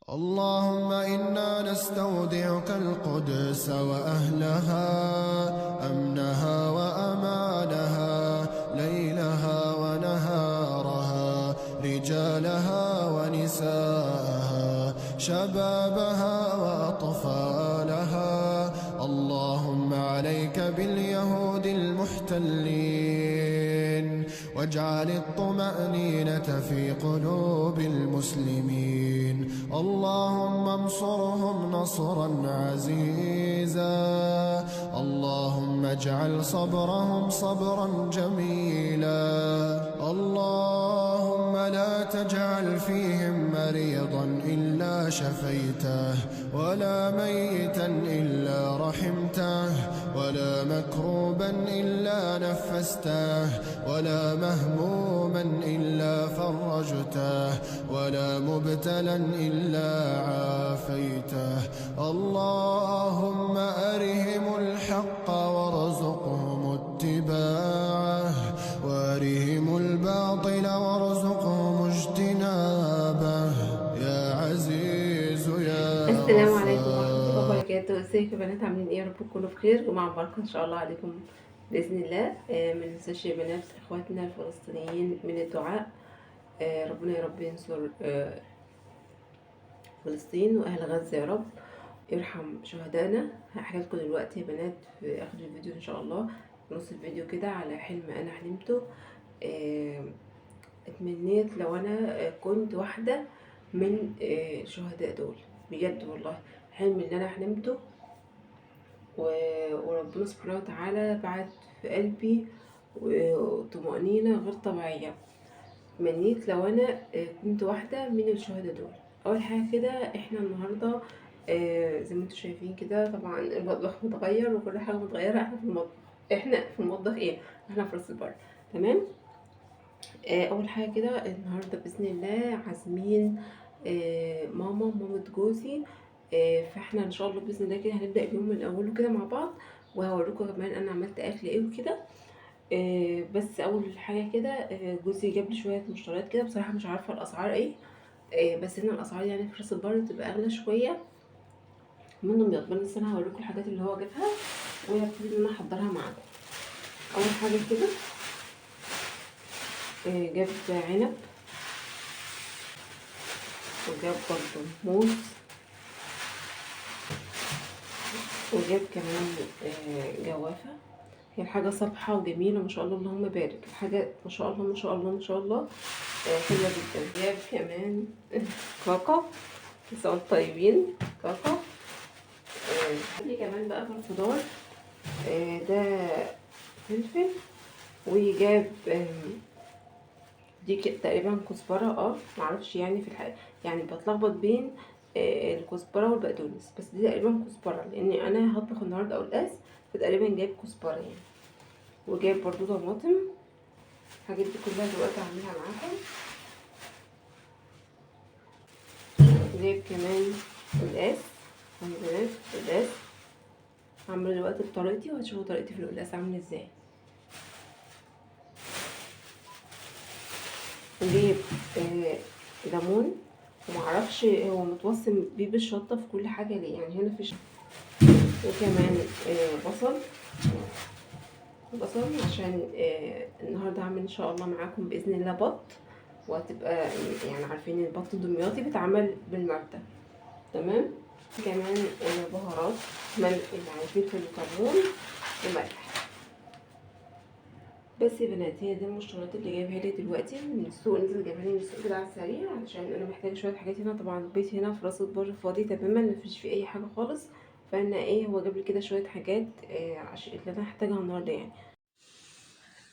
اللهم إنا نستودعك القدس وأهلها، أمنها وأمانها، ليلها ونهارها، رجالها ونساءها، شبابها وأطفالها. اللهم عليك باليهود المحتلين، واجعل الطمأنينة في قلوب المسلمين. اللهم انصرهم نصرا عزيزا. اللهم اجعل صبرهم صبرا جميلا. اللهم لا تجعل فيهم مريضا إلا شفيته، ولا ميتا إلا رحمته، ولا مكروبا إلا نفسته، ولا مهموما إلا فرجته، ولا مبتلا إلا عافيته. اللهم أرهم الحق وارزقهم اتباعه، وأرهم الباطل وارزقهم اجتنابه، يا عزيز يا السلام عليكم ورحمة الله غفار. وبركاته. ازيكم يا بنات؟ عاملين ايه؟ يا رب تكونوا بخير ومع بركة ان شاء الله عليكم بإذن الله. ما ننساش يا بنات اخواتنا الفلسطينيين من الدعاء. ربنا يا رب ينصر فلسطين واهل غزة، يا رب يرحم شهدائنا. هحكي لكم دلوقتي يا بنات في اخر الفيديو ان شاء الله، في نص الفيديو كده، على حلم انا حلمته. آه، اتمنيت لو انا كنت واحدة من الشهداء دول، بجد والله. الحلم اللي انا حلمته وربنا سبحانه وتعالى بعت في قلبي وطمأنينة غير طبيعية. تمنيت لو أنا كنت واحدة من الشهداء دول. أول حاجة كده، احنا النهاردة زي ما انتوا شايفين كده، طبعا المطبخ متغير وكل حاجة متغيرة. احنا في المطبخ، ايه، احنا في راس البر. تمام. أول حاجة كده، النهاردة بإذن الله عازمين مامة جوزي. فاحنا ان شاء الله باذن الله كده هنبدا اليوم من اوله كده مع بعض، وهوريكم كمان انا عملت اكل ايه وكده. بس اول حاجه كده، جوزي جاب لي شويه مشتريات كده، بصراحه مش عارفه الاسعار ايه. بس هنا الاسعار يعني في راس البر بتبقى اغلى شويه من دمياط. بس انا هوريكم الحاجات اللي هو جابها وهبتدي ان انا احضرها معاكم. اول حاجه كده، جاب عنب، وجاب برضه موز، وجاب كمان جوافه. هي الحاجة صبحة وجميلة ما شاء الله، اللهم بارك. الحاجة ما شاء الله ما شاء الله ما شاء الله، حلوة جدا. جاب كمان كاكا، لسه طيبين كاكا. دي كمان بقى في الخضار، ده فلفل. وجاب دي تقريبا كزبرة، معرفش يعني في الحقيقة، يعني بتلخبط بين الكزبرة والبقدونس، بس دي تقريبا كزبرة لاني انا هطبخ النهاردة قلقاس، فتقريبا جايب كزبرة يعني. وجايب برضو طماطم. الحاجات دي كلها دلوقتي هعملها معاكم. جايب كمان قلقاس، بنات قلقاس. هعمله دلوقتي بطريقتي، وهتشوفوا طريقتي في القلقاس عامله ازاي. وجايب ليمون، ومعرفش هو متوصم بيه بالشطه في كل حاجه ليه، يعني هنا في وكمان بصل عشان النهارده هعمل ان شاء الله معاكم باذن الله بط. وهتبقى يعني عارفين البط الدمياطي بيتعمل بالمرتة. تمام. كمان بهارات، ملح يعني فلفل وكمون وملح. بس يا بنات، هي دي المشتريات اللي جايبها لي دلوقتي من السوق. نزل جايبها لي من السوق كده على السريع، علشان انا محتاجه شويه حاجات هنا. طبعا البيت هنا في راس البر فاضي تماما، مفيش فيه اي حاجه خالص. فانا هو جاب لي كده شويه حاجات عشان اللي انا هحتاجها النهارده يعني.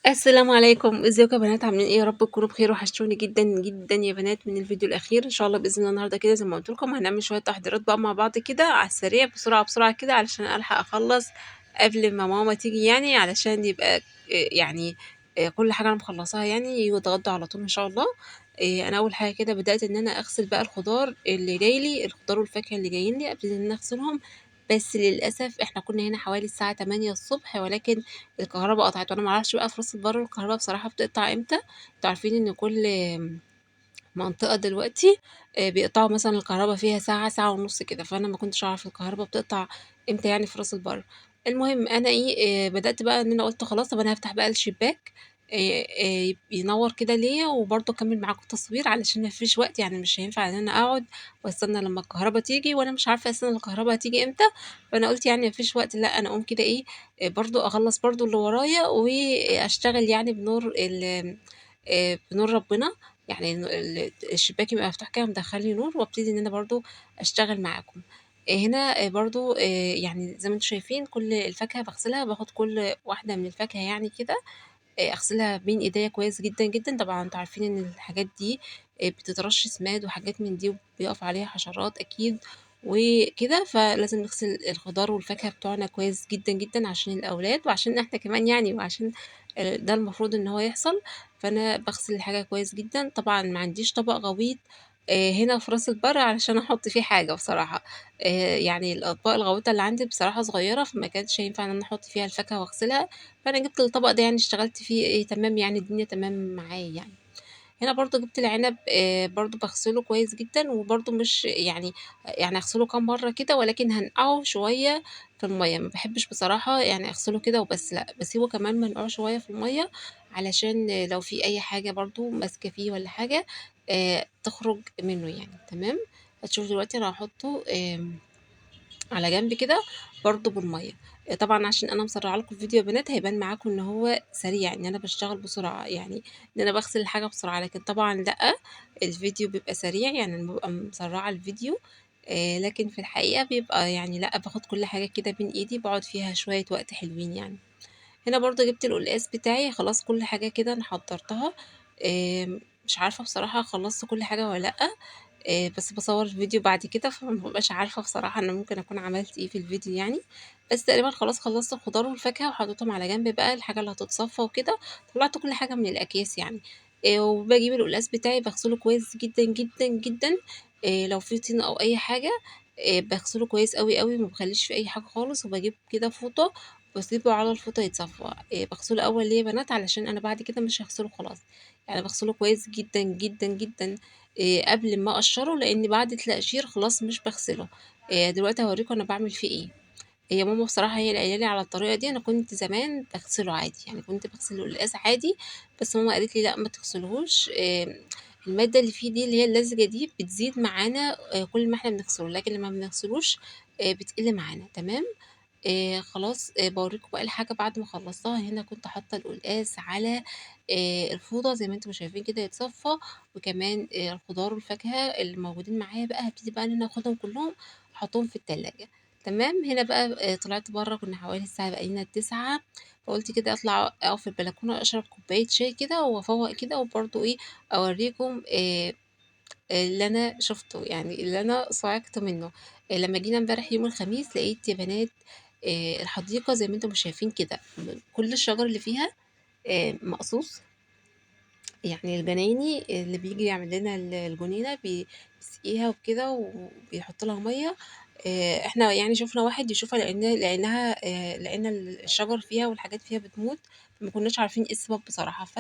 السلام عليكم، ازيكم يا بنات؟ عاملين ايه؟ يا رب تكونوا بخير. وحشتوني جدا جدا يا بنات من الفيديو الاخير. ان شاء الله باذن الله النهارده كده زي ما قلت لكم هنعمل شويه تحضيرات بقى مع بعض كده على السريع، بسرعه بسرعه كده، علشان الحق اخلص قبل ما ماما تيجي، يعني علشان يبقى يعني كل حاجه انا مخلصاها، يعني يتغدوا على طول ان شاء الله. انا اول حاجه كده بدات ان انا اغسل بقى الخضار اللي جاي لي، الخضار والفاكهه اللي جايين لي، ابتدي ان انا اغسلهم. بس للاسف احنا كنا هنا حوالي الساعه 8 الصبح، ولكن الكهرباء قطعت، وانا معرفش بقى في راس البر الكهرباء بصراحه بتقطع امتى. انتوا عارفين ان كل منطقة دلوقتي بيقطعوا مثلًا الكهربا فيها ساعة، ساعة ونُص كده، فأنا ما كنتش أعرف الكهربا بتقطع إمتى يعني في راس البر. المهم أنا إيه، بدأت بقى إن أنا قُلت خلاص طَب أنا هافتح بقى الشباك ينوّر كده ليّا وبرضه أكمّل معاكم تصوير علشان ما فيش وقت، يعني مش هينفع إن أنا أقعد واستنى لمّا الكهربا تيجي وأنا مش عارفة أصلًا الكهربا هتيجي إمتى، فأنا قُلت يعني ما فيش وقت لأ، أنا أقوم كده إيه، برضه أخلّص برضه اللي ورايا وأشتغل يعني بنور ربنا، يعني الشباك يبقى مفتوح كده ومدخّل لي نور وابتدي إن أنا برضه أشتغل معاكم. هنا برضه يعني زي ما أنتم شايفين كل الفاكهة باغسلها، باخد كل واحدة من الفاكهة يعني كده أغسلها بين إيديّا كويس جدًا، جدًا، طبعًا أنتم عارفين إن الحاجات دي بتترش سماد وحاجات من دي وبيقف عليها حشرات أكيد وكده، فلازم نغسل الخضار والفاكهة بتوعنا كويس جدًا، جدًا عشان الأولاد وعشان إحنا كمان يعني وعشان ده المفروض إن هو يحصل، فأنا باغسل الحاجة كويس جدًا، طبعًا ما عنديش طبق غويط هنا في راس البر علشان أحط فيه حاجة بصراحة، يعني الأطباق الغويطة اللي عندي بصراحة صغيرة، فما كانش ينفع إن أنا أحط فيها الفاكهة وأغسلها، فأنا جِبت الطبق ده يعني اشتغلت فيه تمام يعني الدنيا تمام معايا يعني. هنا برضه جِبت العنب برضه باغسله كويس جدًا وبرضه مش يعني أغسله كام مرّة كده ولكن هانقعه شوية في المَيّة، ما باحبش بصراحة يعني أغسله كده وبس لأ، باسيبه كمان منقوع شوية في المَيّة علشان لو في أي حاجة برضه ماسكة فيه والّا حاجة تخرج منه يعني تمام. هتشوفوا دلوقتي أنا هاحطه على جنب كده برضه بالمَيّة. طبعًا عشان أنا مسرّعة لكم الفيديو يا بنات هيبان معاكم إن هو سريع، إن أنا باشتغل بسرعة، يعني إن أنا باغسل الحاجة بسرعة، لكن طبعًا لأ، الفيديو بيبقى سريع، يعني أنا بابقى مسرّعة الفيديو لكن في الحقيقة بيبقى يعني لأ، باخد كل حاجة كده بين إيدي، باقعد فيها شوية وقت حلوين يعني. هنا برضه جِبت القلقاس بتاعي، خلاص كل حاجة كده أنا حضّرتها، مش عارفة بصراحة خلّصت كل حاجة والّا لأ. بس باصوّر الفيديو بعد كده، فما بابقاش عارفة بصراحة أنا ممكن أكون عملت إيه في الفيديو يعني، بس تقريبًا خلاص خلّصت الخضار والفاكهة وحطيتهم على جنب بقى الحاجة اللي هتتصفّى وكده، طلّعت كل حاجة من الأكياس يعني، وباجيب القلقاس بتاعي باغسله كويس جدًا، جدًا، جدًا، لو في طين أو أي حاجة باغسله كويس أوي، أوي، ما باخلّيش فيه أي حاجة خالص، وباجيب كده فوطة واسيبه على الفوطة يتصفّى، باغسله أول ليه يا بنات علشان أنا بعد كده مش هاغسله خلاص، يعني باغسله كويس جدًا، جدًا، جدًا قبل ما أقشّره، لإن بعد التقشير خلاص مش باغسله. دلوقتي هاورّيكم أنا باعمل فيه إيه. هي ماما بصراحة هي اللي قايلة لي على الطريقة دي، أنا كنت زمان باغسله عادي، يعني كنت باغسل القلقاس عادي، بس ماما قالت لي: "لأ ما تغسليهوش المادة اللي فيه دي اللي هي اللزجة دي بتزيد معانا كل ما إحنا بنغسله، لكن لمّا ما بنغسلوش بتقِل معانا." تمام؟ خلاص باورّيكم بقى الحاجة بعد ما خلّصتها، هنا كنت حاطة القلقاس على الفوطة زي ما أنتم شايفين كده يتصفّى، وكمان الخضار والفاكهة اللي موجودين معايا بقى هابتدي بقى إن أنا آخُدهم كلّهم أحطّهم في التلاجة، تمام. هنا بقى طلعت برّه كنا حوالي الساعة بقينا 09:00 فقُلت كده أطلع أقف في البلكونة أشرب كوباية شاي كده وأفوّق كده وبرضه إيه، أورّيكم اللي أنا شُفته، يعني اللي أنا صعقت منّه. لمّا جينا امبارح يوم الخميس لقيت يا بنات الحديقة زي ما أنتم شايفين كده، كل الشجر اللي فيها مقصوص، يعني الجنايني اللي بييجي يعمل لنا الجنينة بيسقيها وكده وبيحط لها مَيّة، إحنا يعني شُفنا واحد يشوفها لقينا الشجر فيها والحاجات فيها بتموت، فما كناش عارفين إيه السبب بصراحة، ف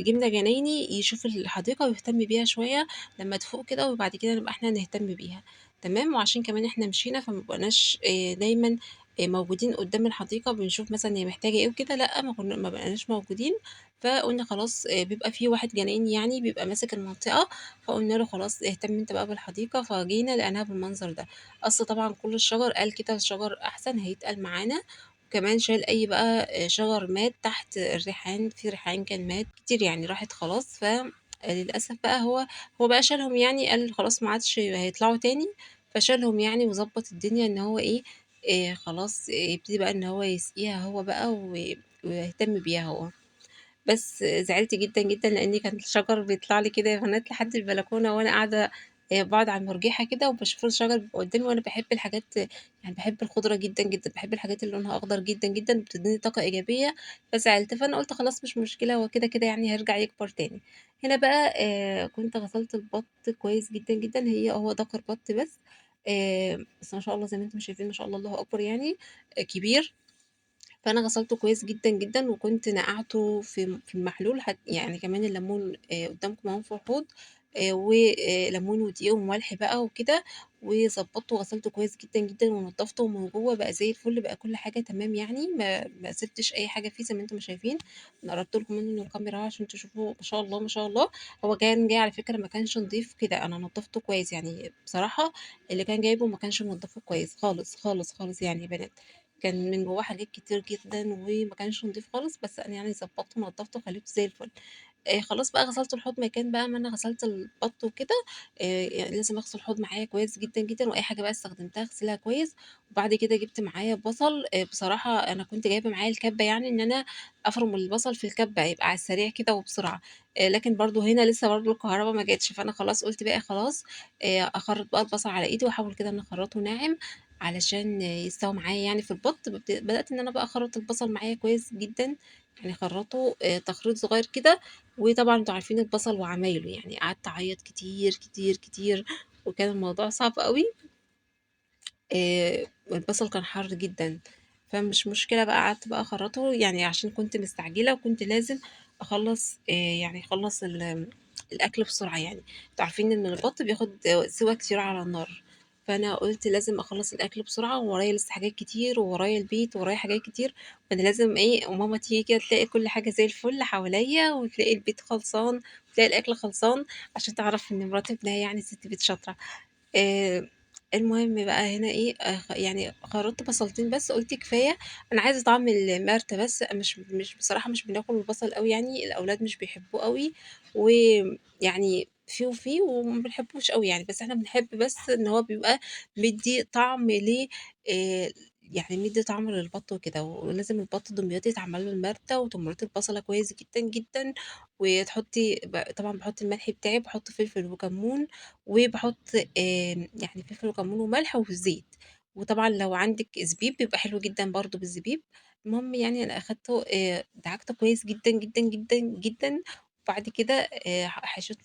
جِبنا جنايني يشوف الحديقة ويهتم بيها شوية لمّا تفوق كده وبعد كده نبقى إحنا نهتم بيها، تمام. وعشان كمان إحنا مشينا فما بقيناش دايمًا موجودين قدّام الحديقة بنشوف مثلًا هي محتاجة إيه وكده، لأ ما بقيناش موجودين، فقُلنا خلاص بيبقى في واحد جنايني يعني بيبقى ماسك المنطقة، فقُلنا له خلاص اهتم أنت بقى بالحديقة، فجينا لقيناها بالمنظر ده. قَص طبعًا كل الشجر، قال كده الشجر أحسن هيتقل معانا، وكمان شال أي بقى شجر مات تحت الريحان، في ريحان كان مات كتير يعني راحت خلاص، للأسف بقى هو بقى شالهم يعني قال خلاص ما عادش هيطلعوا تاني، فشالهم يعني وضبّط الدنيا إن هو إيه، خلاص يبتدي بقى إن هو يسقيها هو بقى ويهتم بيها هو. بس زعلت جدًا، جدًا، لإن كان الشجر بيطلع لي كده يا بنات لحد البلكونة وأنا قاعدة باقعد على المرجيحة كده وباشوف الشجر بيبقى قدّامي وأنا باحب الحاجات يعني باحب الخضرة جدًا، جدًا، باحب الحاجات اللي لونها أخضر جدًا، جدًا، بتدّيني طاقة إيجابية، فزعلت. فأنا قُلت خلاص مش مشكلة هو كده، كده يعني هيرجع يكبر تاني. هنا بقى كنت غسلت البَط كويس جدًا، جدًا، هو ذكر بَط بس، بس ما شاء الله زي ما أنتم شايفين ما شاء الله الله أكبر يعني كبير. فأنا غسلته كويس جدًا، جدًا، وكنت نقعته في المحلول يعني كمان الليمون قدامكم أهو في الحوض، وليمون ودقيق وملح بقى وكده، وضبّطته وغسلته كويس جدًا، جدًا ونضّفته من جوّه بقى زي الفل، بقى كل حاجة تمام يعني، ما سِبتش أي حاجة فيه زي ما أنتم ما شايفين. أنا قرّبت لكم منه الكاميرا أهو عشان تشوفوه ما شاء الله، ما شاء الله. هو كان جاي على فكرة ما كانش نضيف كده، أنا نضّفته كويس، يعني بصراحة اللي كان جايبه ما كانش منضّفه كويس خالص، خالص، خالص يعني يا بنات. كان من جوّاه حاجات كتير جدًا وما كانش نضيف خالص، بس أنا يعني ضبّطته ونضّفته وخلّيته زي الفل. خلاص بقى غسلت الحوض مكان بقى ما أنا غسلت البَط وكده. يعني لازم أغسل الحوض معايا كويس جدًا، جدًا، وأي حاجة بقى استخدمتها أغسلها كويس. وبعد كده جِبت معايا بصل. بصراحة أنا كنت جايبة معايا الكَبّة يعني إن أنا أفرُم البصل في الكَبّة، يبقى على السريع كده وبسرعة. لكن برضه هنا لسه برضه الكهربا ما جاتش، فأنا خلاص قُلت بقى خلاص أخرّط بقى البصل على إيدي وأحاول كده إن أنا أخرّطه ناعم علشان يستوي معايا يعني في البَط. بدأت إن أنا بقى أخرّط البصل معايا كويس جدًا، يعني أخرّطه تخريط صغير كده. وطبعًا أنتم عارفين البصل وعمايله، يعني قعدت أعيّط كتير، كتير، كتير، وكان الموضوع صعب أوي. البصل كان حار جدًا، فمش مشكلة بقى قعدت بقى أخرّطه يعني عشان كنت مستعجلة وكنت لازم أخلّص يعني أخلّص الأكل بسرعة يعني. أنتم عارفين إن البط بياخد سِوَى كتير على النار، فأنا قُلت لازم أخلّص الأكل بسرعة وورايا لسه حاجات كتير وورايا البيت وورايا حاجات كتير. فأنا لازم إيه، وماما تيجي كده تلاقي كل حاجة زي الفل حواليّا وتلاقي البيت خلصان وتلاقي الأكل خلصان عشان تعرف إن مرات ابنها يعني سِت بيت شاطرة. آآ المهم بقى هنا إيه، يعني خرّطت بصلتين بس، قُلت كفاية. أنا عايزة طعم المَرتة بس، مش بصراحة مش بناكل البصل أوي يعني، الأولاد مش بيحبوه أوي، ويعني فيه وفيه وما بنحبوش أوي يعني، بس إحنا بنحب بس إن هو بيبقى مدّي طعم آآ يعني مدّي طعم للبط وكده. ولازم البط دمياطي يتعمل له المَرتة وتمرطي البصلة كويس جدًا، جدًا. وتحطّي طبعًا باحط الملح بتاعي، باحط فلفل وكمون، وباحط يعني فلفل وكمون وملح وزيت. وطبعًا لو عندِك زبيب بيبقى حلو جدًا برضه بالزبيب. المهم يعني أنا أخدته دعكته كويس جدًا، جدًا، جدًا، جدًا. وبعد كده حشيت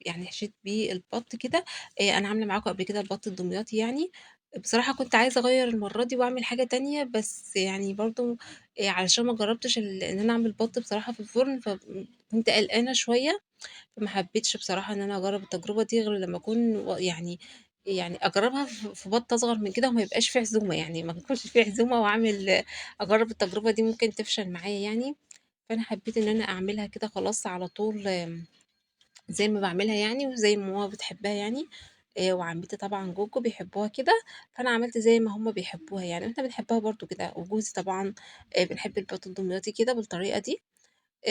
يعني حشيت بيه البط كده. أنا عاملة معاكم قبل كده البط الدمياطي يعني. بصراحة كنت عايزة أغيّر المرّة دي وأعمل حاجة تانية، بس يعني برضه علشان ما جرّبتش إن أنا أعمل بَط بصراحة في الفرن، كنت قلقانة شوية. فما حبيتش بصراحة إن أنا أجرّب التجربة دي غير لمّا أكون يعني أجرّبها في بَط أصغر من كده وما يبقاش في عزومة، يعني ما يكونش في عزومة أجرّب التجربة دي ممكن تفشل معايا يعني. فأنا حبيت إن أنا أعملها كده خلاص على طول زي ما باعملها يعني وزي ما ماما بتحبها يعني. وعمتي طبعًا جوجو بيحبوها كده، فأنا عملت زي ما هُم بيحبوها يعني، وإحنا بنحبها برضه كده، وجوزي طبعًا بنحب البَط الدمياطي كده بالطريقة دي.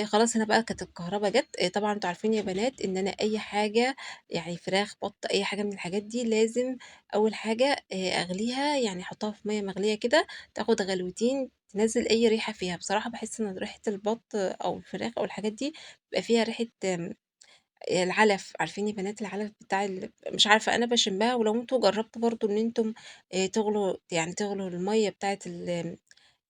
خلاص هنا بقى كانت الكهربا جات. طبعًا أنتم عارفين يا بنات إن أنا أي حاجة يعني فراخ، بَط، أي حاجة من الحاجات دي لازم أول حاجة أغليها، يعني أحطها في مَيّة مغلية كده تاخد غلوتين تنزّل أي ريحة فيها. بصراحة باحس إن ريحة البَط أو الفراخ أو الحاجات دي بيبقى فيها ريحة العلف. عارفين يا بنات العلف بتاع مش عارفة أنا باشمّها، ولو أنتم جرّبتوا برضه إن أنتم تغلوا المَيّة بتاعة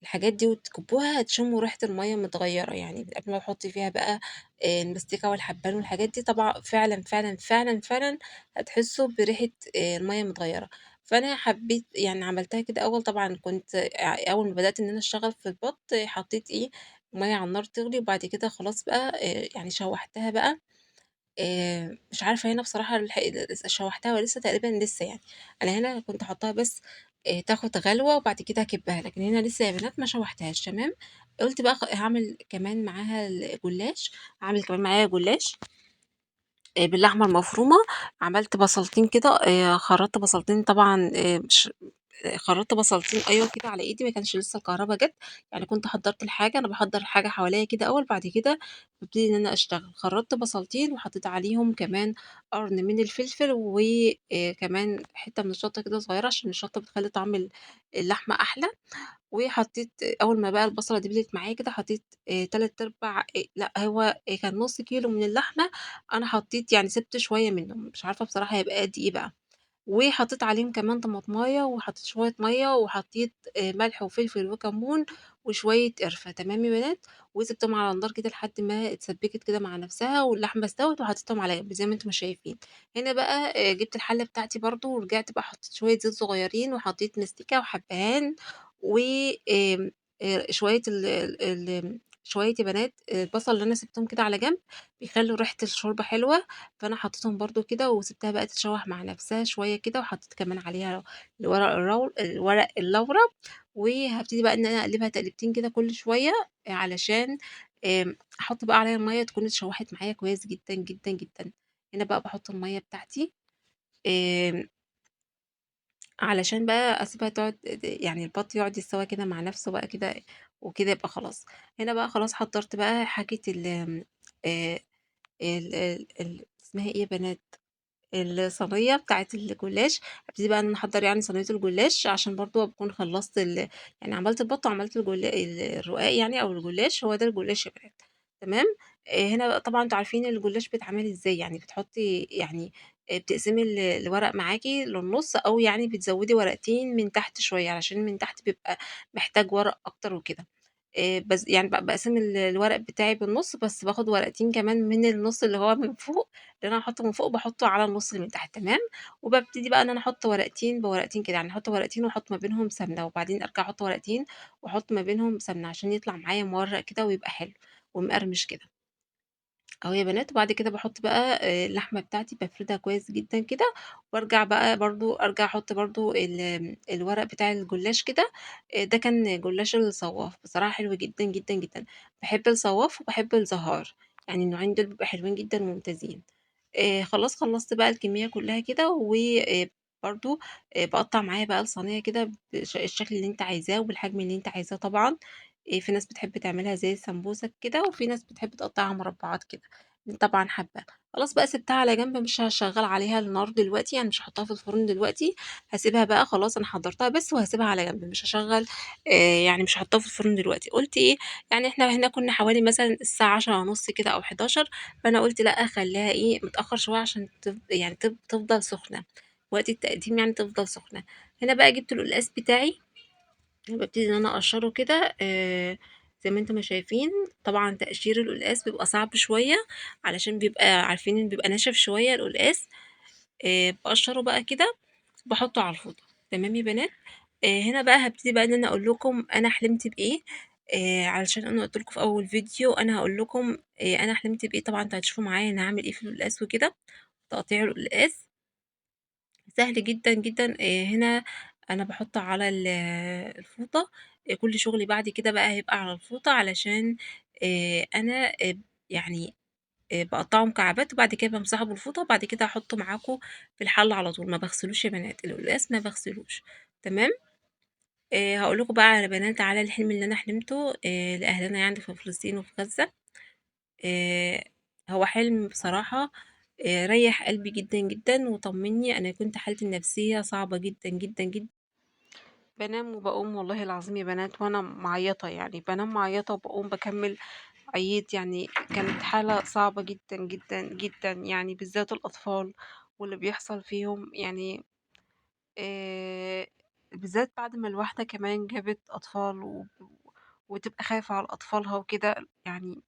الحاجات دي وتكبوها هتشموا ريحة المَيّة متغيّرة، يعني قبل ما تحطّي فيها بقى المستكة والحبّان والحاجات دي طبعًا فعلًا، فعلًا، فعلًا، فعلًا هتحسّوا بريحة المَيّة متغيّرة. فأنا حبّيت يعني عملتها كده أول طبعًا كنت أول ما بدأت إن أنا أشتغل في البَط حطّيت إيه، مَيّة على النار تغلي وبعد كده خلاص بقى يعني شوّحتها بقى. مش عارفة هنا بصراحة شوّحتها والّا لسه، تقريبًا لسه يعني. أنا هنا كنت هاحطّها بس تاخد غلوة وبعد كده أكبّها، لكن هنا لسه يا بنات ما شوّحتهاش تمام. قُلت بقى هاعمل كمان معاها الجلاش. هاعمل كمان معاها جلاش باللحمة المفرومة. عملت بصلتين كده خرّطت بصلتين طبعًا مش خرّطت بصلتين أيوه كده على إيدي، ما كانش لسه الكهربا جات. يعني كنت حضّرت الحاجة، أنا باحضّر الحاجة حواليّا كده أول، بعد كده بابتدي إن أنا أشتغل. خرّطت بصلتين وحطيت عليهم كمان قرن من الفلفل كمان حتّة من الشطة كده صغيّرة عشان الشطة بتخلّي طعم اللحمة أحلى. وحطيت أول ما بقى البصلة دبلت معايا كده حطيت 3/4 لأ هو كان نُص كيلو من اللحمة. أنا حطيت يعني سِبت شوية منه، مش عارفة بصراحة هيبقى قد إيه بقى. وحطيت عليهم كمان طماطماية وحطيت شوية مَيّة وحطيت ملح وفلفل وكمون وشوية قرفة، تمام يا بنات. وسِبتهم على النار كده لحد ما اتسبّكت كده مع نفسها واللحمة استوت وحطيتهم على جنب زي ما أنتم ما شايفين. هنا بقى جِبت الحلة بتاعتي برضه ورجعت بقى حطيت شوية زيت صغيّرين وحطيت مستكة وحبهان و شوية ال ال ال شوية يا بنات البصل اللي أنا سِبتهم كده على جنب بيخلّوا ريحة الشوربة حلوة، فأنا حطيتهم برضه كده وسِبتها بقى تتشوّح مع نفسها شوية كده، وحطيت كمان عليها الورق اللورا، وهابتدي بقى إن أنا أقلبها تقليبتين كده كل شوية علشان أحط بقى عليها المَيّة تكون اتشوّحت معايا كويس جدًا، جدًا، جدًا. هنا بقى باحط المَيّة بتاعتي آمم علشان بقى أسيبها تقعد يعني البَط يقعد يستوى كده مع نَفْسه بقى كده وكده يبقى خلاص. هنا بقى خلاص حضّرت بقى حاجة ال اسمها إيه يا بنات؟ الصينية بتاعة الجلاش، هابتدي بقى إن أنا أحضّر يعني صينية الجلاش عشان برضه أكون خلّصت يعني عملت البَط وعملت الرقاق يعني أو الجلاش، هو ده الجلاش يا بنات، تمام. هنا بقى طبعًا أنتم عارفين الجلاش بيتعمل إزاي، يعني بتحطّي يعني بتقسمي الورق معاكِ للنُص أو يعني بتزوّدي ورقتين من تحت شوية، علشان من تحت بيبقى محتاج ورق أكتر وكده. يعني باقسم الورق بتاعي بالنُص، بس باخد ورقتين كمان من النُص اللي هو من فوق، اللي أنا هاحطه من فوق باحطه على النُص اللي من تحت تمام، وبابتدي بقى إن أنا أحط ورقتين بورقتين كده، يعني أحط ورقتين وأحط ما بينهم سمنة، وبعدين أرجع أحط ورقتين وأحط ما بينهم سمنة، عشان يطلع معايا مورق كده ويبقى حلو ومقرمش كده. أهو يا بنات وبعد كده باحط بقى اللحمة بتاعتي بافردها كويس جدًا كده، وارجع بقى برضه أرجع أحط برضه الورق بتاع الجلاش كده، ده كان جلاش الصواف، بصراحة حلو جدًا، جدًا، جدًا. باحب الصواف وباحب الزهار، يعني النوعين دول بيبقوا حلوين جدًا وممتازين. خلاص خلّصت بقى الكمية كلّها كده برضه باقطّع معايا بقى الصينية كده الشكل اللي أنت عايزاه وبالحجم اللي أنت عايزاه طبعًا. في ناس بتحب تعملها زي السمبوسة كده، وفي ناس بتحب تقطّعها مربعات كده، اللي طبعًا حابة. خلاص بقى سِبتها على جنب مش هاشغّل عليها النار دلوقتي، يعني مش هاحطها في الفرن دلوقتي، هاسيبها بقى خلاص أنا حضّرتها بس وهاسيبها على جنب، مش هاشغّل يعني مش هاحطها في الفرن دلوقتي. قُلت إيه، يعني إحنا هنا كنا حوالي مثلًا الساعة 10:30 كده أو 11:00، فأنا قُلت لأ أخلّيها إيه متأخّر شوية عشان يعني تفضل سخنة، وقت التقديم يعني تفضل سخنة. هنا بقى جِبت القلقاس بتاعي بابتدي إن أنا أقشّره كده زي ما أنتم ما شايفين. طبعًا تقشير القلقاس بيبقى صعب شوية، علشان بيبقى عارفين إن بيبقى ناشف شوية القلقاس. باقشّره بقى كده باحطه على الفوطة، تمام يا بنات. هنا بقى هابتدي بقى إن أنا أقول لكم أنا حلمت بإيه، علشان أنا قُلت لكم في أول فيديو أنا هاقول لكم أنا حلمت بإيه. طبعًا أنتم هتشوفوا معايا أنا هاعمل إيه في القلقاس وكده، تقطيع القلقاس سهل جدًا، جدًا. هنا أنا باحُط على الفوطة، كل شغلي بعد كده بقى هيبقى على الفوطة علشان أنا يعني باقطّعه مكعبات وبعد كده بامسحه بالفوطة وبعد كده هاحطه معاكم في الحلة على طول، ما باغسلوش يا بنات، القلقاس ما باغسلوش، تمام. هاقول لكم بقى يا بنات على الحلم اللي أنا حلمته لأهلنا يعني في فلسطين وفي غزة. آآ هو حلم بصراحة ريّح قلبي جدًا، جدًا وطمّني. أنا كنت حالتي النفسية صعبة جدًا، جدًا، جدًا. بانام وباقوم والله العظيم يا بنات وأنا معيّطة، يعني بانام معيّطة وباقوم باكمّل عييت، يعني كانت حالة صعبة جدًا، جدًا، جدًا، يعني بالذات الأطفال واللي بيحصل فيهم، يعني آآ بالذات بعد ما الواحدة كمان جابت أطفال وتبقى خايفة على أطفالها وكده، يعني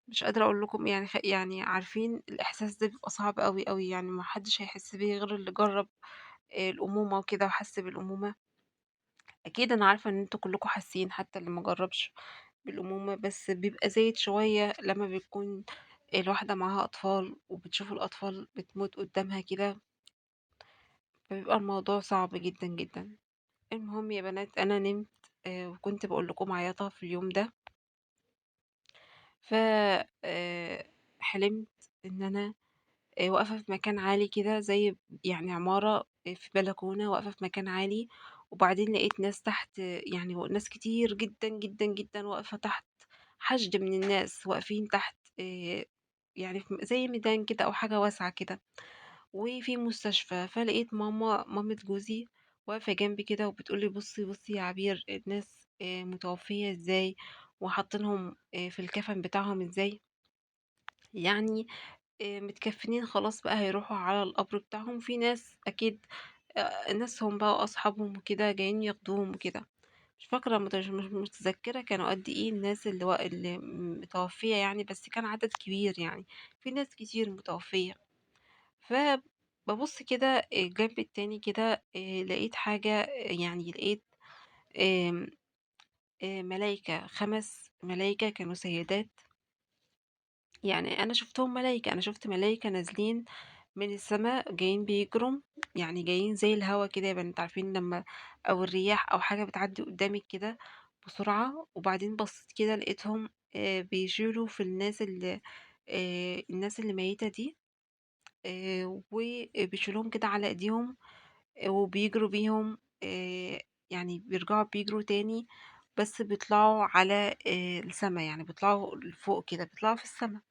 مش قادرة أقول لكم يعني يعني عارفين الإحساس ده بيبقى صعب أوي، أوي، يعني ما حدش هيحس بيه غير اللي جرّب الأمومة وكده وحس بالأمومة. أكيد أنا عارفة إن أنتم كلّكم حاسين حتى اللي ما جرّبش بالأمومة، بس بيبقى زايد شوية لمّا بتكون الواحدة معاها أطفال وبتشوف الأطفال بتموت قدّامها كده، فبيبقى الموضوع صعب جدًا، جدًا. المهم يا بنات أنا نمت وكنت باقول لكم معيّطة في اليوم ده، ف حلمت إن أنا واقفة في مكان عالي كده زي يعني عمارة في بلكونة واقفة في مكان عالي، وبعدين لقيت ناس تحت يعني ناس كتير جدًا، جدًا، جدًا واقفة تحت، حشد من الناس واقفين تحت يعني في زي ميدان كده أو حاجة واسعة كده، وفي مستشفى. فلقيت مامة جوزي واقفة جنبي كده وبتقول لي: "بُصّي، بُصّي يا عبير الناس متوفية إزاي وحاطينهم في الكفن بتاعهم إزاي." يعني متكفّنين خلاص بقى هيروحوا على القبر بتاعهم، في ناس أكيد ناسهم بقى وأصحابهم وكده جايين ياخدوهم وكده. مش فاكرة مش متذكرة كانوا قد إيه الناس اللي متوفية يعني، بس كان عدد كبير يعني، في ناس كتير متوفية. فبابُص كده الجنب التاني كده لقيت حاجة يعني لقيت آمم ملايكة، 5 ملايكة كانوا سيدات، يعني أنا شُفتهم ملايكة، أنا شُفت ملايكة نازلين من السما جايين بيجروا، يعني جايين زي الهوا كده يا بنات، عارفين لمّا أو الرياح أو حاجة بتعدّي قدّامِك كده بسرعة، وبعدين بصّيت كده لقيتهم بيشيلوا في الناس اللي ميتة دي، وبيشيلوهم كده على إيديهم وبيجروا بيهم، يعني بيرجعوا بيجروا تاني، بس بيطلعوا على السما، يعني بيطلعوا لفوق كده، بيطلعوا في السما.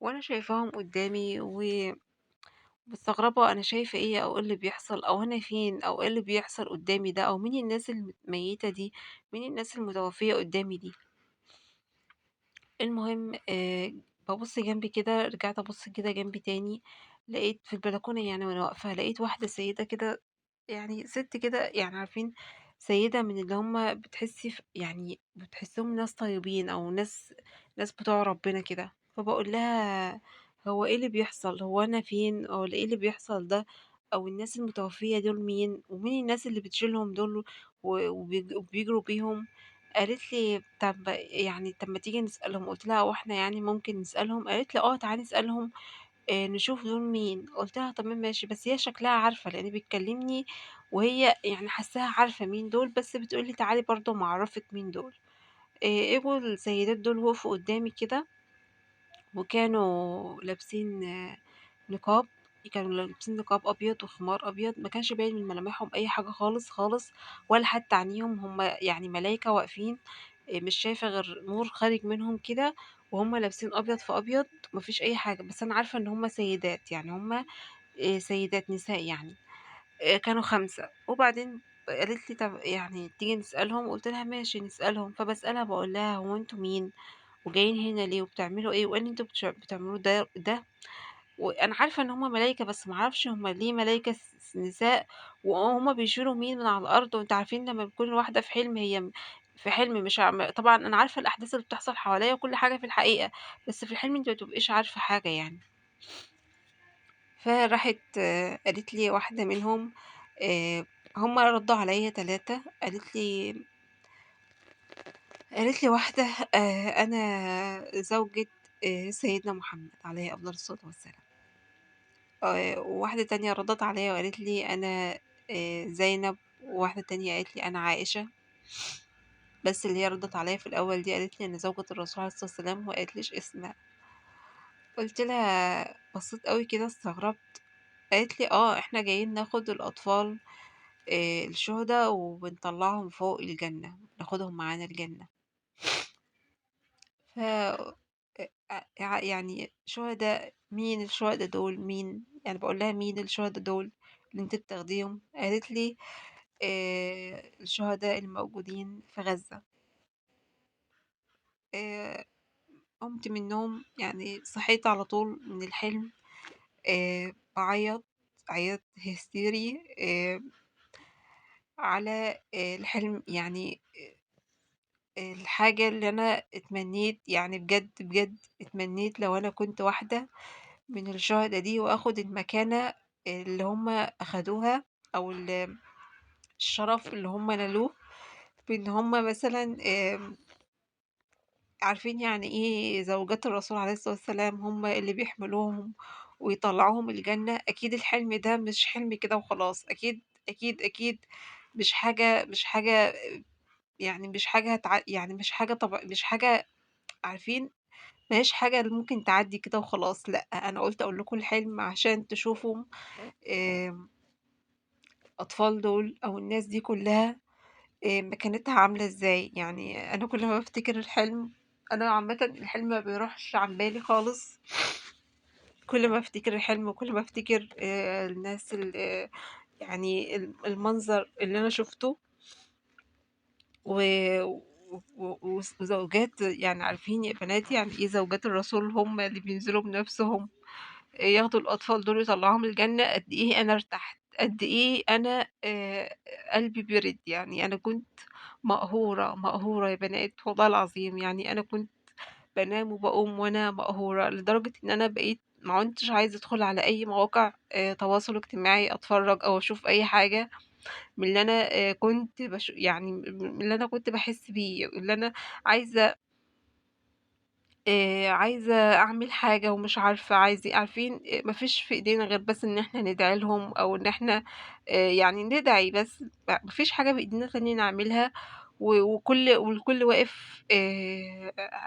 وأنا شايفاهم قدّامي ومستغربة أنا شايفة إيه أو إيه اللي بيحصل أو أنا فين أو إيه اللي بيحصل قدّامي ده أو مين الناس الميتة دي، مين الناس المتوفية قدّامي دي. المهم بابُص جنبي كده، رجعت أبُص كده جنبي تاني، لقيت في البلكونة يعني وأنا واقفة، لقيت واحدة سيدة كده، يعني سِت كده، يعني عارفين سيدة من اللي هُم بتحسّي يعني بتحسّيهم ناس طيبين أو ناس بتوع ربنا كده، فباقول لها: "هو إيه اللي بيحصل؟ هو أنا فين؟ والّا إيه اللي بيحصل ده؟ أو الناس المتوفية دول مين؟ ومين الناس اللي بتشيلهم دول وبيجروا بيهم؟" قالت لي: "طب ما تيجي نسألهم." قُلت لها: "هو إحنا يعني ممكن نسألهم؟" قالت لي: "آه، تعالي نسألهم نشوف دول مين." قُلت لها: "تمام ماشي." بس هي شكلها عارفة، لإن بتكلمني وهي يعني حاساها عارفة مين دول، بس بتقول لي: "تعالي برضه أمّا أعرّفِك مين دول." إجوا السيدات دول وقفوا قدّامي كده وكانوا لابسين نقاب، كانوا لابسين نقاب أبيض وخمار أبيض، ما كانش باين من ملامحهم أي حاجة خالص، خالص، ولا حتى عينيهم، هُم يعني ملايكة واقفين، مش شايفة غير نور خارج منهم كده، وهُم لابسين أبيض في أبيض، ما فيش أي حاجة، بس أنا عارفة إن هُم سيدات، يعني هُم سيدات نساء يعني، كانوا 5 وبعدين قالت لي: "طَب يعني تيجي نسألهم؟" قُلت لها: "ماشي نسألهم." فباسألها باقول لها: "هو أنتم مين وجايين هنا ليه وبتعملوا إيه وإيه اللي أنتم بتعملوه ده؟" وأنا عارفة إن هُم ملايكة، بس ما أعرفش هُم ليه ملايكة نساء، وهُم بيشيلوا مين من على الأرض، وأنتم عارفين لمّا بتكون الواحدة في حلم هي في حلم مش طبعًا أنا عارفة الأحداث اللي بتحصل حواليّا وكل حاجة في الحقيقة، بس في الحلم أنتِ ما بتبقيش عارفة حاجة يعني. فراحت قالت لي واحدة منهم، آآ هُم ردّوا عليّا 3، قالت لي واحدة: "أنا زوجة سيدنا محمد عليه أفضل الصلاة والسلام." وواحدة تانية ردّت عليَّ وقالت لي: "أنا زينب." وواحدة تانية قالت لي: "أنا عائشة." بس اللي هي ردّت عليَّ في الأول دي قالت لي: "أنا زوجة الرسول عليه الصلاة والسلام." وما قالتليش اسمها. قُلت لها بصّيت أوي كده استغربت، قالت لي: "آه، إحنا جايين ناخد الأطفال الشُهدا وبنطلّعهم فوق الجنة، ناخدهم معانا الجنة." ف يعني شُهدا مين الشُهدا دول مين؟ يعني باقول لها: "مين الشُهدا دول اللي أنتِ بتاخديهم؟" قالت لي: الشهداء الموجودين في غزة." آآ قُمت من النوم، يعني صحيت على طول من الحلم، باعيّط عياط هستيري على الحلم، يعني الحاجة اللي أنا اتمنيت، يعني بجد، بجد اتمنيت لو أنا كنت واحدة من الشهدا دي وآخُد المكانة اللي هُم أخدوها أو الشرف اللي هُم نالوه بإن هُم مثلًا عارفين يعني إيه زوجات الرسول عليه الصلاة والسلام، هم اللي بيحملوهم ويطلّعوهم الجنة. أكيد الحلم ده مش حلم كده وخلاص، أكيد، أكيد، أكيد مش حاجة يعني مش حاجة مش حاجة عارفين، ما هياش حاجة اللي ممكن تعدّي كده وخلاص، لأ، أنا قُلت أقول لكم الحلم عشان تشوفوا آمم الأطفال دول أو الناس دي كلّها مكانتها عاملة إزاي. يعني أنا كل ما بافتكر الحلم، أنا عامةً الحلم ما بيروحش عن بالي خالص، كل ما أفتكر الحلم وكل ما أفتكر الناس يعني المنظر اللي أنا شُفته و وزوجات، يعني عارفين يا بنات يعني إيه زوجات الرسول، هم اللي بينزلوا بنَفْسهم ياخدوا الأطفال دول ويطلّعوهم الجنة، قد إيه أنا ارتحت، قد إيه أنا قلبي بِرِد، يعني أنا كنت مقهورة، مقهورة يا بنات والله العظيم، يعني أنا كنت بانام وباقوم وأنا مقهورة، لدرجة إن أنا بقيت ما عُدتش عايزة أدخل على أي مواقع تواصل اجتماعي أتفرّج أو أشوف أي حاجة من اللي أنا كنت يعني من اللي أنا كنت باحس بيه، اللي أنا عايزة عايزة أعمل حاجة ومش عارفة عارفين ما فيش في إيدينا غير بس إن إحنا ندعي لهم أو إن إحنا يعني ندعي بس، ما فيش حاجة بإيدينا تانية نعملها والكل واقف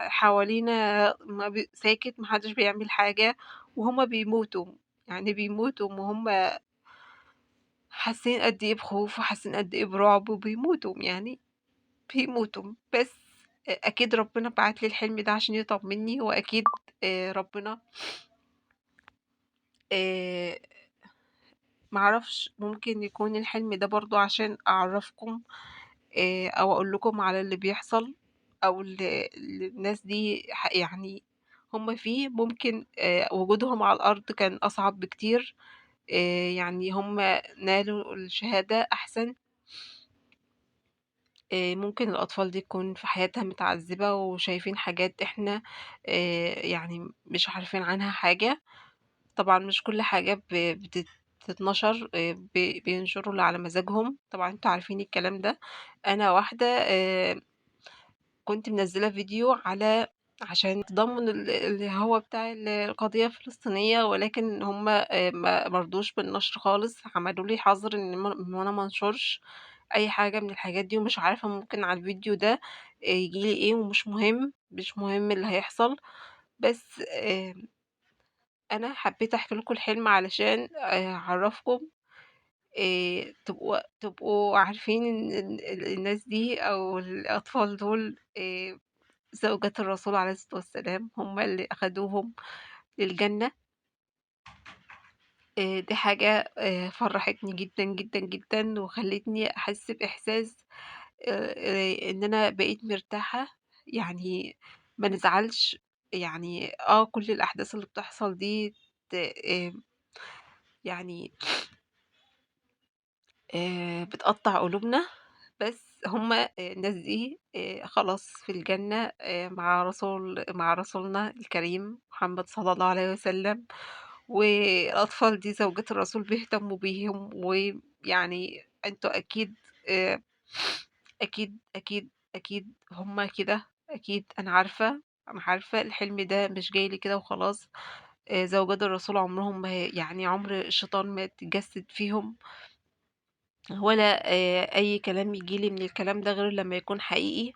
حوالينا ما ساكت ما حدش بيعمل حاجة وهُم بيموتوا، يعني بيموتوا وهُم حاسين قد إيه بخوف وحاسين قد إيه برعب وبيموتوا، يعني بيموتوا، بس أكيد ربنا بعت لي الحلم ده عشان يطمنّي وأكيد ربنا آآ ما أعرفش ممكن يكون الحلم ده برضه عشان أعرّفكم أو أقول لكم على اللي بيحصل أو اللي الناس دي يعني هُم فيه، ممكن وجودهم على الأرض كان أصعب بكتير، يعني هُم نالوا الشهادة أحسن. ممكن الأطفال دي تكون في حياتها متعذّبة وشايفين حاجات إحنا يعني مش عارفين عنها حاجة. طبعًا مش كل حاجة بتتنشر بينشروا اللي على مزاجهم، طبعًا أنتم عارفين الكلام ده. أنا واحدة كنت منزّلة فيديو عشان التضامن اللي هو بتاع القضية الفلسطينية، ولكن هُم ما رضوش بالنشر خالص، عملوا لي حظر إن أنا ما انشرش أي حاجة من الحاجات دي، ومش عارفة ممكن على الفيديو ده ييجي لي إيه ومش مهم، مش مهم اللي هيحصل، بس أنا حبيت أحكي لكم الحلم علشان أعرّفكم تبقوا عارفين إن الناس دي أو الأطفال دول زوجات الرسول عليه الصلاة والسلام هم اللي أخدوهم للجنة. دي حاجة فرّحتني جدًا، جدًا، جدًا وخلّتني أحس بإحساس إن أنا بقيت مرتاحة، يعني ما نزعلش، يعني كل الأحداث اللي بتحصل دي ت يعني بتقطّع قلوبنا، بس هُم الناس دي خلاص في الجنة مع رسولنا الكريم محمد صلى الله عليه وسلم، والأطفال دي زوجات الرسول بيهتموا بيهم، ويعني أنتم أكيد آآ أكيد، أكيد، أكيد هُم كده، أكيد أنا عارفة الحلم ده مش جاي لي كده وخلاص. زوجات الرسول عمرهم ما يعني عمر الشيطان ما يتجسد فيهم. ولا أي كلام ييجي لي من الكلام ده غير لمّا يكون حقيقي.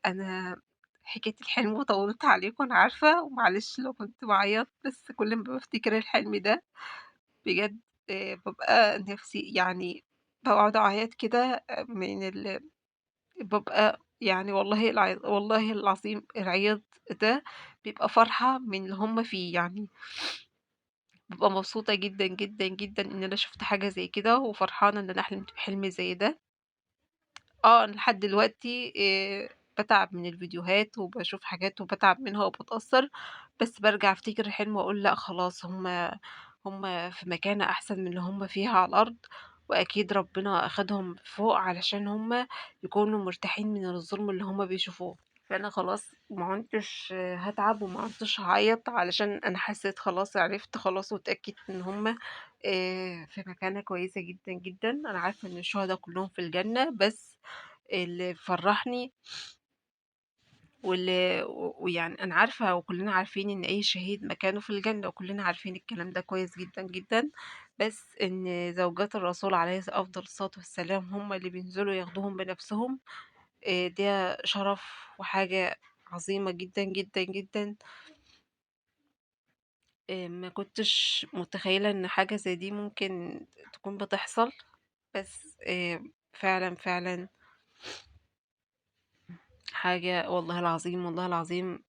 أنا حكيت الحلم وطوّلت عليكم أنا عارفة، ومعلش لو كنت باعيّط، بس كل ما بافتكر الحلم ده بجد بابقى نفسي يعني باقعد أعيّط كده من بابقى يعني والله العظيم العياط ده بيبقى فرحة من اللي هُم فيه، يعني بابقى مبسوطة جدًا، جدًا، جدًا إن أنا شُفت حاجة زي كده، وفرحانة إن أنا حلمت بحلم زي ده. أنا لحد دلوقتي باتعب من الفيديوهات وباشوف حاجات وباتعب منها وباتأثّر، بس بارجع أفتكر الحلم وأقول لأ خلاص هُم في مكانة أحسن من اللي هُم فيها على الأرض، وأكيد ربنا أخدهم فوق علشان هُم يكونوا مرتاحين من الظلم اللي هُم بيشوفوه. فأنا خلاص ما عُدتش هاتعب وما عُدتش هاعيّط علشان أنا حسّيت خلاص عرفت خلاص واتأكدت إن هُم في مكانة كويسة جدًا، جدًا. أنا عارفة إن الشهدا كلّهم في الجنة، بس اللي فرّحني ويعني أنا عارفة وكلّنا عارفين إن أي شهيد مكانه في الجنة وكلّنا عارفين الكلام ده كويس جدًا، جدًا، بس إن زوجات الرسول عليه أفضل الصلاة والسلام هم اللي بينزلوا ياخدوهم بنَفْسهم، ده شرف وحاجة عظيمة جدًا، جدًا، جدًا. ما كنتش متخيلة إن حاجة زي دي ممكن تكون بتحصل، بس فعلًا، فعلًا حاجة والله العظيم، والله العظيم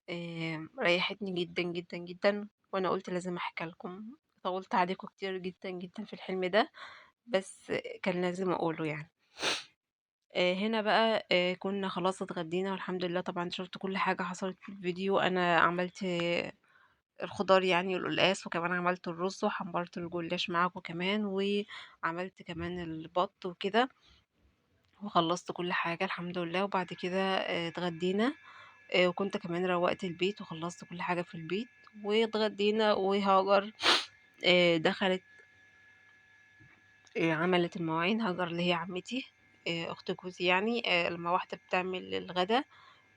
ريحتني جدًا، جدًا، جدًا، وأنا قُلت لازم أحكيها لكم. طوّلت عليكم كتير جدًا، جدًا في الحلم ده، بس كان لازم أقوله يعني. هنا بقى كنا خلاص اتغدينا والحمد لله طبعًا شُفتوا كل حاجة حصلت في الفيديو. أنا عملت الخضار يعني والقلقاس، وكمان عملت الرز وحمّرت الجلاش معاكم كمان، وعملت كمان البَط وكده، وخلّصت كل حاجة الحمد لله، وبعد كده اتغدينا، وكنت كمان روّقت البيت وخلّصت كل حاجة في البيت، واتغدينا، وهاجر دخلت عملت المواعين. هاجر اللي هي عمتي، أخت جوزي يعني. لمّا واحدة بتعمل الغدا،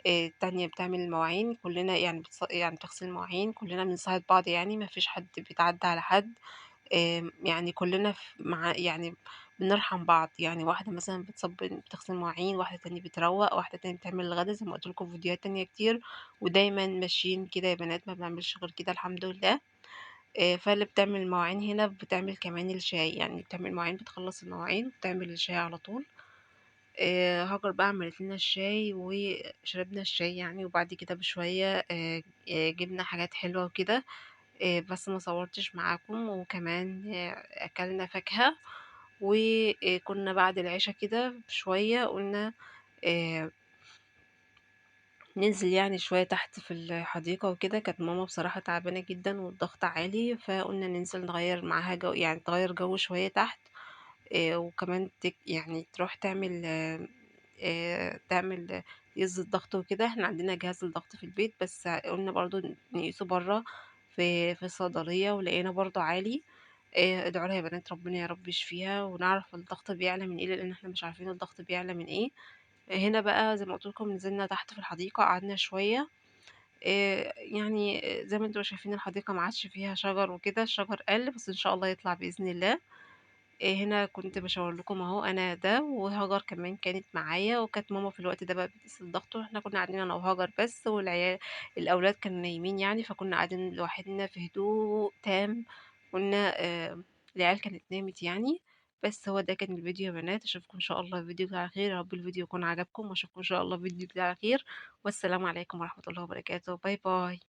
التانية بتعمل المواعين، كلنا يعني يعني بتغسل المواعين، كلنا بنساعد بعض يعني، ما فيش حد بيتعدى على حد. يعني كلنا يعني بنرحم بعض، يعني واحدة مثلًا بتغسل مواعين، واحدة تانية بتروّق، واحدة تانية بتعمل الغدا، زي ما قُلت لكم في فيديوهات تانية كتير، ودايمًا ماشيين كده يا بنات، ما بنعملش غير كده الحمد لله. فاللي بتعمل المواعين هنا بتعمل كمان الشاي، يعني بتعمل المواعين بتخلّص المواعين وبتعمل الشاي على طول. هاجر بقى عملت لنا الشاي وشربنا الشاي يعني، وبعد كده بشوية جِبنا حاجات حلوة وكده. بس ما صوّرتش معاكم. وكمان أكلنا فاكهة. وكنا بعد العشا كده بشوية قُلنا آآ ننزل يعني شوية تحت في الحديقة وكده. كانت ماما بصراحة تعبانة جدًا والضغط عالي، فقُلنا ننزل نغيّر معاها يعني تغيّر جو شوية تحت. وكمان يعني تروح تعمل قياس الضغط وكده. إحنا عندنا جهاز للضغط في البيت، بس قُلنا برضه نقيسه برّه في الصيدلية، ولقينا برضه عالي. ادعوا لها يا بنات ربنا يا رب يشفيها ونعرف الضغط بيعلى من إيه، لإن إحنا مش عارفين الضغط بيعلى من إيه. هنا بقى زي ما قُلت لكم نزلنا تحت في الحديقة قعدنا شوية. يعني زي ما أنتم شايفين الحديقة ما عادش فيها شجر وكده، الشجر قَل بس إن شاء الله يطلع بإذن الله. هنا كنت باشاور لكم أهو أنا ده، وهاجر كمان كانت معايا، وكانت ماما في الوقت ده بقى بتقيس الضغط، وإحنا كنا قاعدين أنا وهاجر بس، الأولاد كانوا نايمين يعني، فكنا قاعدين لوحدنا في هدوء تام. كنا العيال كانت نامت يعني. بس هو ده كان الفيديو يا بنات. أشوفكم إن شاء الله في فيديو جديد على خير. يا رب الفيديو يكون عجبكم، وأشوفكم إن شاء الله في فيديو جديد على خير. والسلام عليكم ورحمة الله وبركاته. باي باي.